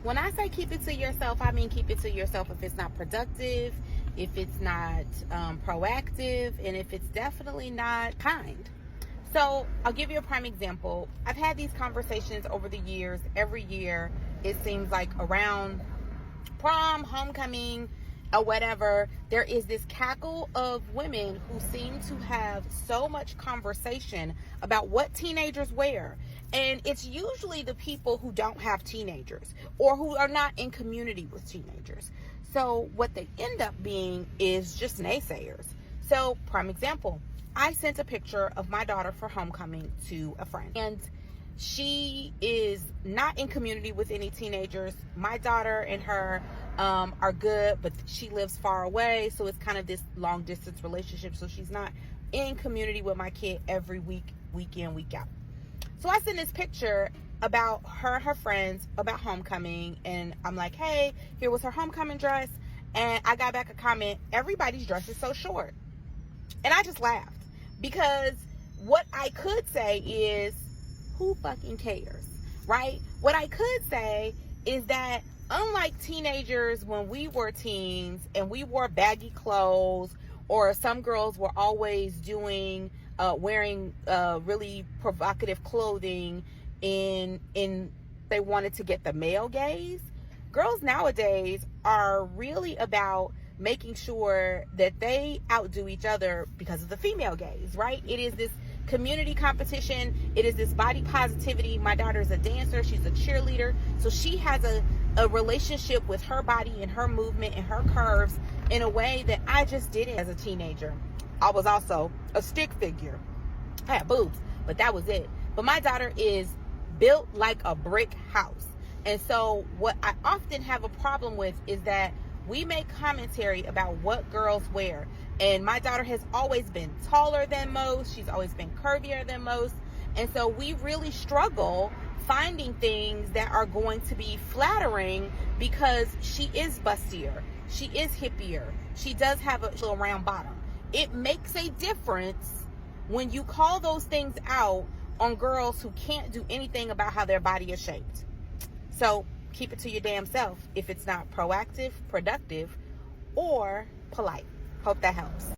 When I say keep it to yourself, I mean keep it to yourself if it's not productive, if it's not proactive, and if it's definitely not kind. So I'll give you a prime example. I've had these conversations over the years. Every year, it seems like around prom, homecoming, or whatever, there is this cackle of women who seem to have so much conversation about what teenagers wear. And it's usually the people who don't have teenagers or who are not in community with teenagers. So what they end up being is just naysayers. So, prime example, I sent a picture of my daughter for homecoming to a friend, and she is not in community with any teenagers. My daughter and her are good, but she lives far away, so it's kind of this long distance relationship. So she's not in community with my kid every week in, week out. So I sent this picture about her and her friends about homecoming, and I'm like, hey, here was her homecoming dress. And I got back a comment, everybody's dress is so short. And I just laughed, because what I could say is, who fucking cares, right? What I could say is that unlike teenagers when we were teens and we wore baggy clothes, or some girls were always doing wearing really provocative clothing in they wanted to get the male gaze, girls nowadays are really about making sure that they outdo each other because of the female gaze, right? It is this community competition. It is this body positivity. My daughter is a dancer. She's a cheerleader. So she has a relationship with her body and her movement and her curves in a way that I just didn't as a teenager. I was also a stick figure. I had boobs, but that was it. But my daughter is built like a brick house. And so what I often have a problem with is that we make commentary about what girls wear. And my daughter has always been taller than most. She's always been curvier than most. And so we really struggle finding things that are going to be flattering, because she is bustier. She is hippier. She does have a little round bottom. It makes a difference when you call those things out on girls who can't do anything about how their body is shaped. So keep it to your damn self if it's not proactive, productive, or polite. Hope that helps.